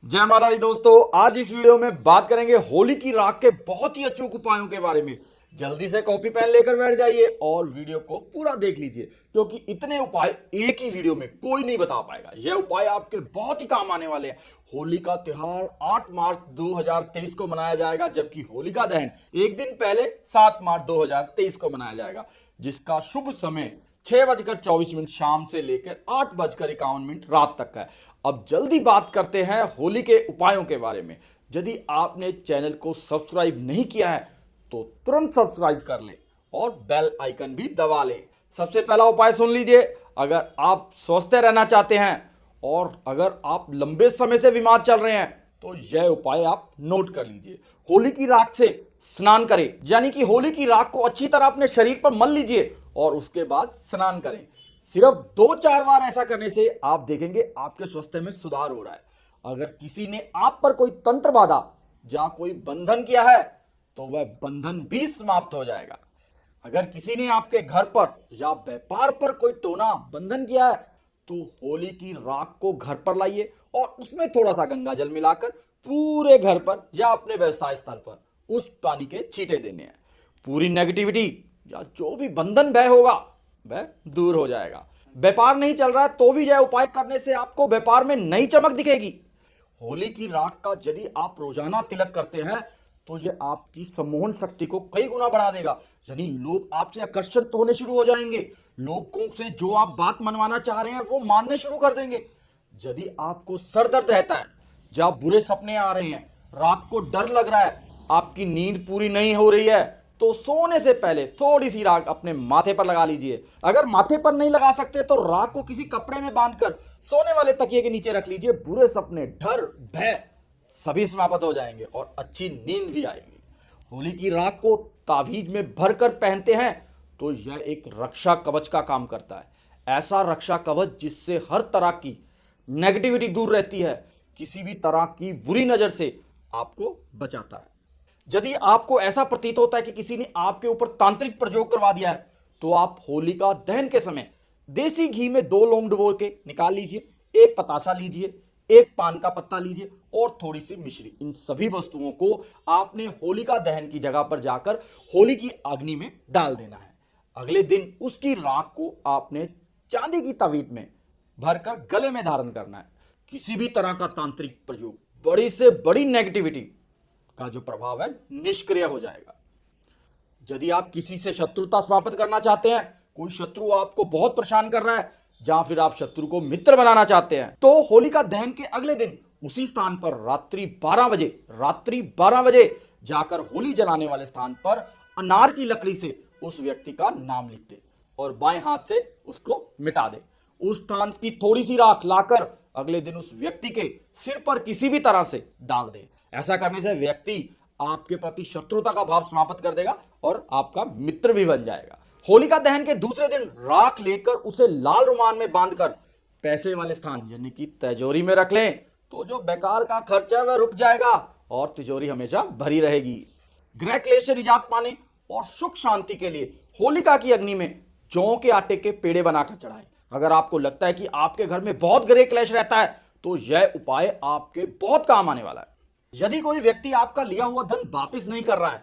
जय माता दी दोस्तों, आज इस वीडियो में बात करेंगे होली की राख के बहुत ही अचूक उपायों के बारे में। जल्दी से कॉपी पेन लेकर बैठ जाइए और वीडियो को पूरा देख लीजिए, क्योंकि इतने उपाय एक ही वीडियो में कोई नहीं बता पाएगा। यह उपाय आपके बहुत ही काम आने वाले हैं। होली का त्योहार 8 मार्च 2023 को मनाया जाएगा, जबकि होलिका दहन एक दिन पहले 7 मार्च 2023 को मनाया जाएगा, जिसका शुभ समय 6:24 शाम से लेकर 8:51 रात तक का है। अब जल्दी बात करते हैं होली के उपायों के बारे में। यदि आपने चैनल को सब्सक्राइब नहीं किया है तो तुरंत सब्सक्राइब कर ले और बेल आइकन भी दबा ले। सबसे पहला उपाय सुन लीजिए। अगर आप स्वस्थ रहना चाहते हैं और अगर आप लंबे समय से बीमार चल रहे हैं तो यह उपाय आप नोट कर लीजिए। होली की राख से स्नान करें, यानी कि होली की राख को अच्छी तरह अपने शरीर पर मल लीजिए और उसके बाद स्नान करें। सिर्फ 2-4 बार ऐसा करने से आप देखेंगे आपके स्वास्थ्य में सुधार हो रहा है। अगर किसी ने आप पर कोई तंत्र बाधा या कोई बंधन किया है तो वह बंधन भी समाप्त हो जाएगा। अगर किसी ने आपके घर पर या व्यापार पर कोई टोना बंधन किया है तो होली की राख को घर पर लाइए और उसमें थोड़ा सा गंगा जल मिलाकर पूरे घर पर या अपने व्यवसाय स्थल पर उस पानी के छींटे देने हैं। पूरी नेगेटिविटी या जो भी बंधन भय होगा वह दूर हो जाएगा। व्यापार नहीं चल रहा है तो भी यह उपाय करने से आपको व्यापार में नई चमक दिखेगी। होली की राख का यदि आप रोजाना तिलक करते हैं तो यह आपकी सम्मोहन शक्ति को कई गुना बढ़ा देगा, यानी लोग आपसे आकर्षित होने शुरू हो जाएंगे। लोगों से जो आप बात मनवाना चाह रहे हैं वो मानने शुरू कर देंगे। यदि आपको सर दर्द रहता है, जब बुरे सपने आ रहे हैं, रात को डर लग रहा है, आपकी नींद पूरी नहीं हो रही है, तो सोने से पहले थोड़ी सी राख अपने माथे पर लगा लीजिए। अगर माथे पर नहीं लगा सकते तो राख को किसी कपड़े में बांधकर सोने वाले तकिए के नीचे रख लीजिए। बुरे सपने, डर, भय सभी समाप्त हो जाएंगे और अच्छी नींद भी आएगी। होली की राख को ताबीज में भरकर पहनते हैं तो यह एक रक्षा कवच का काम करता है। ऐसा रक्षा कवच जिससे हर तरह की नेगेटिविटी दूर रहती है, किसी भी तरह की बुरी नजर से आपको बचाता है। यदि आपको ऐसा प्रतीत होता है कि किसी ने आपके ऊपर तांत्रिक प्रयोग करवा दिया है तो आप होलिका दहन के समय देसी घी में 2 लौंग डुबो के निकाल लीजिए, एक पतासा लीजिए, एक पान का पत्ता लीजिए और थोड़ी सी मिश्री। इन सभी वस्तुओं को आपने होलिका दहन की जगह पर जाकर होली की अग्नि में डाल देना है। अगले दिन उसकी राख को आपने चांदी की तवीत में भरकर गले में धारण करना है। किसी भी तरह का तांत्रिक प्रयोग, बड़ी से बड़ी नेगेटिविटी का जो प्रभाव है निष्क्रिय हो जाएगा। यदि आप किसी से शत्रुता समाप्त करना चाहते हैं, कोई शत्रु आपको बहुत परेशान कर रहा है, या फिर आप शत्रु को मित्र बनाना चाहते हैं, तो होलिका दहन के अगले दिन उसी स्थान पर रात्रि 12 बजे जाकर होली जलाने वाले स्थान पर अनार की लकड़ी से उस व्यक्ति का नाम लिख दे और बाएं हाथ से उसको मिटा दे। उस स्थान की थोड़ी सी राख लाकर अगले दिन उस व्यक्ति के सिर पर किसी भी तरह से डाल दे। ऐसा करने से व्यक्ति आपके प्रति शत्रुता का भाव समाप्त कर देगा और आपका मित्र भी बन जाएगा। होलिका दहन के दूसरे दिन राख लेकर उसे लाल रुमाल में बांधकर पैसे वाले स्थान यानी कि तिजोरी में रख लें तो जो बेकार का खर्चा है वह रुक जाएगा और तिजोरी हमेशा भरी रहेगी। गृह क्लेश से निजात पाने और सुख शांति के लिए होलिका की अग्नि में जौ के आटे के पेड़े बनाकर चढ़ाएं। अगर आपको लगता है कि आपके घर में बहुत गृह क्लेश रहता है तो यह उपाय आपके बहुत काम आने वाला है। यदि कोई व्यक्ति आपका लिया हुआ धन वापस नहीं कर रहा है,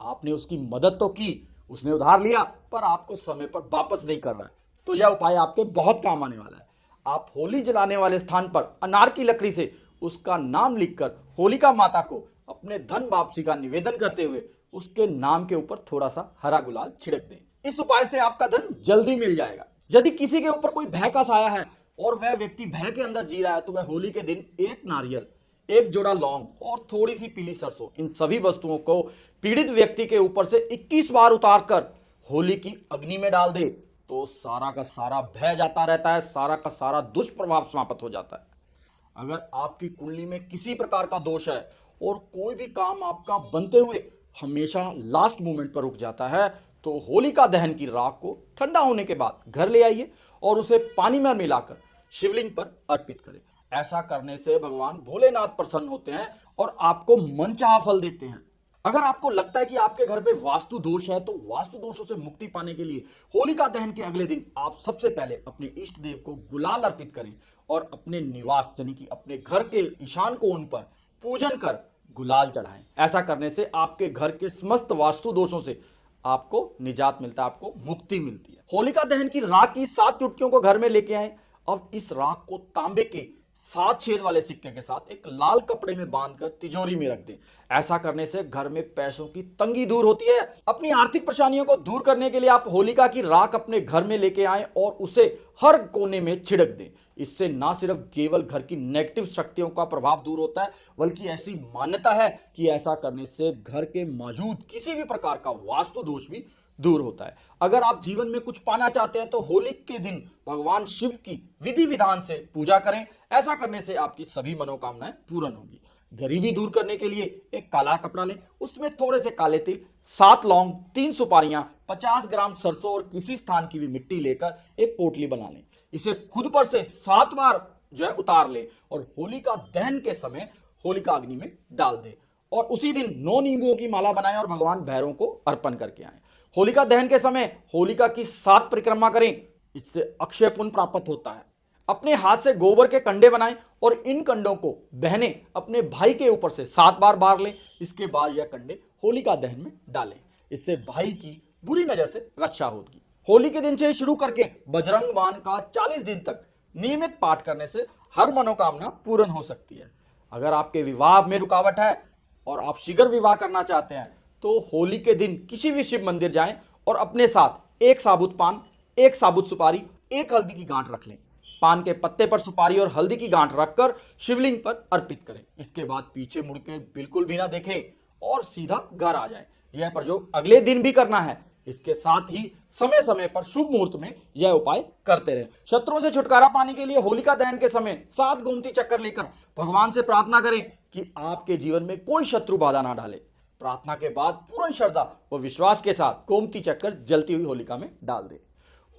आपने उसकी मदद तो की, उसने उधार लिया पर आपको समय पर वापस नहीं कर रहा है, तो यह उपाय आपके बहुत काम आने वाला है। आप होली जलाने वाले स्थान पर अनार की लकड़ी से उसका नाम लिखकर होलिका माता को अपने धन वापसी का निवेदन करते हुए उसके नाम के ऊपर थोड़ा सा हरा गुलाल छिड़क दें। इस उपाय से आपका धन जल्दी मिल जाएगा। यदि किसी के ऊपर कोई भय का साया है और वह व्यक्ति भय के अंदर जी रहा है तो वह होली के दिन एक नारियल, एक जोड़ा लौंग और थोड़ी सी पीली सरसों, इन सभी वस्तुओं को पीड़ित व्यक्ति के ऊपर से 21 बार उतारकर होली की अग्नि में डाल दे तो सारा का सारा भय जाता रहता है, सारा का सारा दुष्प्रभाव समाप्त हो जाता है। अगर आपकी कुंडली में किसी प्रकार का दोष है और कोई भी काम आपका बनते हुए हमेशा लास्ट मोमेंट पर रुक जाता है तो होलिका दहन की राख को ठंडा होने के बाद घर ले आइए और उसे पानी में मिलाकर शिवलिंग पर अर्पित करें। ऐसा करने से भगवान भोलेनाथ प्रसन्न होते हैं और आपको मनचाहा फल देते हैं। अगर आपको लगता है कि आपके घर पे वास्तु दोष है तो वास्तु दोषों से मुक्ति पाने के लिए होलिका दहन के अगले दिन आप सबसे पहले अपने इष्ट देव को गुलाल अर्पित करें और अपने निवास यानी कि अपने घर के ईशान कोण पर पूजन कर गुलाल चढ़ाएं। ऐसा करने से आपके घर के समस्त वास्तु दोषों से आपको निजात मिलता है, आपको मुक्ति मिलती है। होलिका दहन की राख की 7 चुटकियों को घर में लेके आए। अब इस राख को तांबे के 7 छेद वाले सिक्के के साथ एक लाल कपड़े में बांधकर तिजोरी में रख दें। ऐसा करने से घर में पैसों की तंगी दूर होती है। अपनी आर्थिक परेशानियों को दूर करने के लिए आप होलिका की राख अपने घर में लेके आएं और उसे हर कोने में छिड़क दें। इससे ना सिर्फ केवल घर की नेगेटिव शक्तियों का प्रभाव दूर होता है, बल्कि ऐसी मान्यता है कि ऐसा करने से घर के मौजूद किसी भी प्रकार का वास्तु दोष भी दूर होता है। अगर आप जीवन में कुछ पाना चाहते हैं तो होली के दिन भगवान शिव की विधि विधान से पूजा करें। ऐसा करने से आपकी सभी मनोकामनाएं पूर्ण होंगी। गरीबी दूर करने के लिए एक काला कपड़ा लें, उसमें थोड़े से काले तिल, 7 लौंग, 3 सुपारियां, 50 ग्राम सरसों और किसी स्थान की भी मिट्टी लेकर एक पोटली बना लें। इसे खुद पर से 7 बार उतार लें और होलिका दहन के समय होलिका अग्नि में डाल दें और उसी दिन 9 नींबुओं की माला बनाएं और भगवान भैरव को अर्पण करके आएं। होलिका दहन के समय होलिका की 7 परिक्रमा करें, इससे अक्षय पुण्य प्राप्त होता है। अपने हाथ से गोबर के कंडे बनाएं और इन कंडों को बहने अपने भाई के ऊपर से 7 बार बार लें। इसके बाद यह कंडे होलिका दहन में डालें, इससे भाई की बुरी नजर से रक्षा होगी। होली के दिन से शुरू करके बजरंग बाण का 40 दिन तक नियमित पाठ करने से हर मनोकामना पूर्ण हो सकती है। अगर आपके विवाह में रुकावट है और आप शीघ्र विवाह करना चाहते हैं तो होली के दिन किसी भी शिव मंदिर जाएं और अपने साथ 1 साबुत पान, 1 साबुत सुपारी, 1 हल्दी की गांठ रख लें। पान के पत्ते पर सुपारी और हल्दी की गांठ रखकर शिवलिंग पर अर्पित करें। इसके बाद पीछे मुड़कर बिल्कुल भी ना देखें और सीधा घर आ जाएं। यह प्रयोग अगले दिन भी करना है। इसके साथ ही समय समय पर शुभ मुहूर्त में यह उपाय करते रहें। शत्रुओं से छुटकारा पाने के लिए होलिका दहन के समय 7 गोमती चक्कर लेकर भगवान से प्रार्थना करें कि आपके जीवन में कोई शत्रु बाधा ना डाले। प्रार्थना के बाद पूर्ण श्रद्धा व विश्वास के साथ गोमती चक्कर जलती हुई होलिका में डाल दें।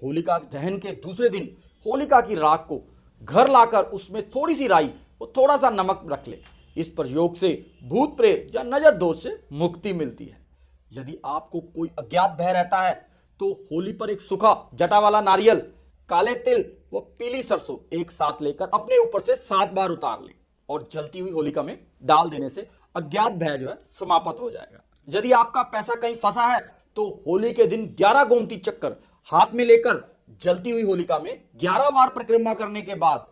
होलिका दहन के दूसरे दिन होलिका की राख को घर लाकर उसमें थोड़ी सी राई और थोड़ा सा नमक रख ले। इस प्रयोग से भूत प्रेत या नजर दोष से मुक्ति मिलती है। यदि आपको कोई अज्ञात भय रहता है तो होली पर एक सूखा जटा वाला नारियल, काले तिल व पीली सरसों एक साथ लेकर अपने ऊपर से 7 बार उतार ले और जलती हुई होलिका में डाल देने से अज्ञात भय समाप्त हो जाएगा। यदि आपका पैसा कहीं फंसा है तो होली के दिन 11 गोमती चक्कर हाथ में लेकर जलती हुई होलिका में 11 बार परिक्रमा करने के बाद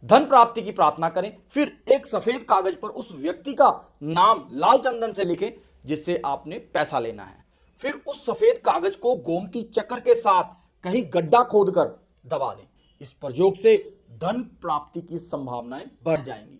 धन प्राप्ति की प्रार्थना करें। फिर एक सफेद कागज पर उस व्यक्ति का नाम लाल चंदन से लिखें जिससे आपने पैसा लेना है। फिर उस सफेद कागज को गोमती चक्कर के साथ कहीं गड्ढा खोदकर दबा दें। इस प्रयोग से धन प्राप्ति की संभावनाएं बढ़ जाएंगी।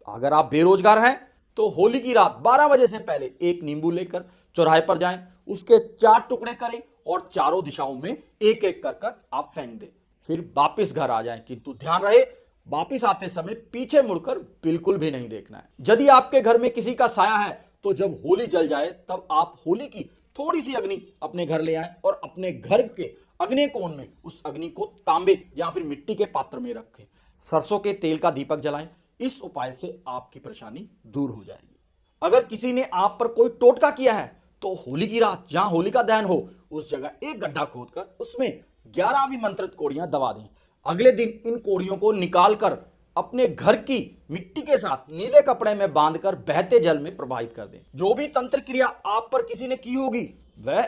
अगर आप बेरोजगार हैं तो होली की रात 12 बजे से पहले एक नींबू लेकर चौराहे पर जाएं, उसके 4 टुकड़े करें और चारों दिशाओं में एक एक कर आप फेंक दें। फिर वापिस घर आ जाएं, किंतु ध्यान रहे वापिस आते समय पीछे मुड़कर बिल्कुल भी नहीं देखना है। यदि आपके घर में किसी का साया है तो जब होली जल जाए तब आप होली की थोड़ी सी अग्नि अपने घर ले आएं और अपने घर के अग्नि कोण में उस अग्नि को तांबे या फिर मिट्टी के पात्र में रखें। सरसों के तेल का दीपक जलाएं। इस उपाय से आपकी परेशानी दूर हो जाएगी। अगर किसी ने आप पर कोई टोटका किया है तो होली की रात जहां होलिका दहन हो उस जगह एक गड्ढा खोदकर उसमें 11 अभिमंत्रित कोड़ियां दबा दें। अगले दिन इन कोड़ियों को निकालकर अपने घर की मिट्टी के साथ नीले कपड़े में बांधकर बहते जल में प्रवाहित कर दें। जो भी तंत्र क्रिया आप पर किसी ने की होगी वह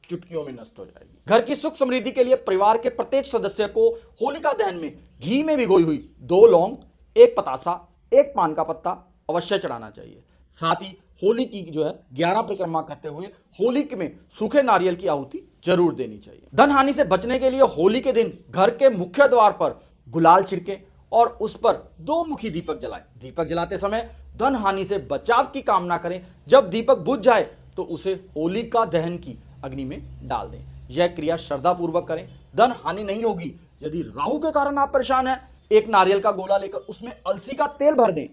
चुटकियों में नष्ट हो जाएगी। घर की सुख समृद्धि के लिए परिवार के प्रत्येक सदस्य को होलिका दहन में घी में भिगोई हुई 2 लौंग, 1 पतासा, 1 पान का पत्ता अवश्य चढ़ाना चाहिए। साथ ही होली की 11 परिक्रमा करते हुए होली में सूखे नारियल की आहुति जरूर देनी चाहिए। धन हानि से बचने के लिए होली के दिन घर के मुख्य द्वार पर गुलाल छिड़के और उस पर 2 मुखी दीपक जलाएं। दीपक जलाते समय धन हानि से बचाव की कामना करें। जब दीपक बुझ जाए तो उसे होलिका दहन की अग्नि में डाल दें। यह क्रिया श्रद्धा पूर्वक करें, धन हानि नहीं होगी। यदि राहु के कारण आप परेशान हैं, एक नारियल का गोला लेकर उसमें अलसी का तेल भर दें,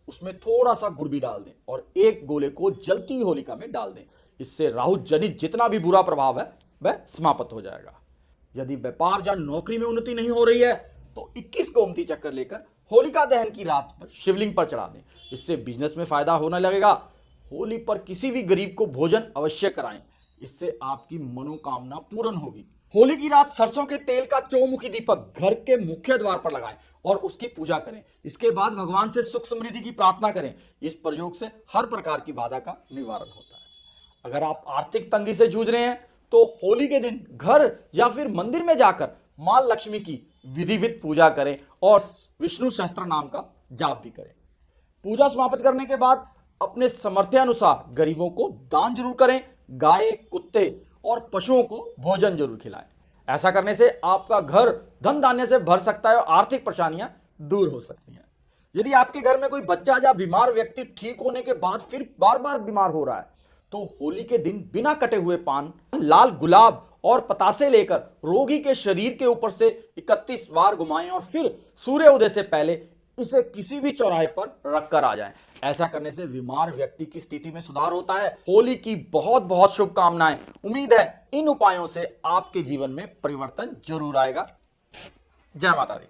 उसमें थोड़ा सा गुड़ भी डाल दें और एक गोले को जलती हुई होलिका में डाल दें। इससे राहु जनित जितना भी बुरा प्रभाव है वह समाप्त हो जाएगा। यदि व्यापार या नौकरी में उन्नति नहीं हो रही है तो 21 गोमती चक्कर लेकर होलिका दहन की रात पर शिवलिंग पर चढ़ा दें। इससे बिजनेस में फायदा होने लगेगा। होली पर किसी भी गरीब को भोजन अवश्य कराएं, इससे आपकी मनोकामना पूर्ण होगी। होली की रात सरसों के तेल का चौमुखी दीपक घर के मुख्य द्वार पर लगाएं और उसकी पूजा करें। इसके बाद भगवान से सुख समृद्धि की प्रार्थना करें। इस प्रयोग से हर प्रकार की बाधा का निवारण होता है। अगर आप आर्थिक तंगी से जूझ रहे हैं तो होली के दिन घर या फिर मंदिर में जाकर मां लक्ष्मी की विधिवत पूजा करें और विष्णु सहस्त्र नाम का जाप भी करें। पूजा समाप्त करने के बाद अपने सामर्थ्य अनुसार गरीबों को दान जरूर करें। गाय, कुत्ते और पशुओं को भोजन जरूर खिलाएं। ऐसा करने से आपका घर धन धान्य से भर सकता है और आर्थिक परेशानियां दूर हो सकती हैं। यदि आपके घर में कोई बच्चा या बीमार व्यक्ति ठीक होने के बाद फिर बार बार बीमार हो रहा है तो होली के दिन बिना कटे हुए पान, लाल गुलाब और पतासे लेकर रोगी के शरीर के ऊपर से 31 बार घुमाएं और फिर सूर्य उदय से पहले इसे किसी भी चौराहे पर रखकर आ जाएं। ऐसा करने से बीमार व्यक्ति की स्थिति में सुधार होता है। होली की बहुत बहुत शुभकामनाएं। उम्मीद है इन उपायों से आपके जीवन में परिवर्तन जरूर आएगा। जय माता दी।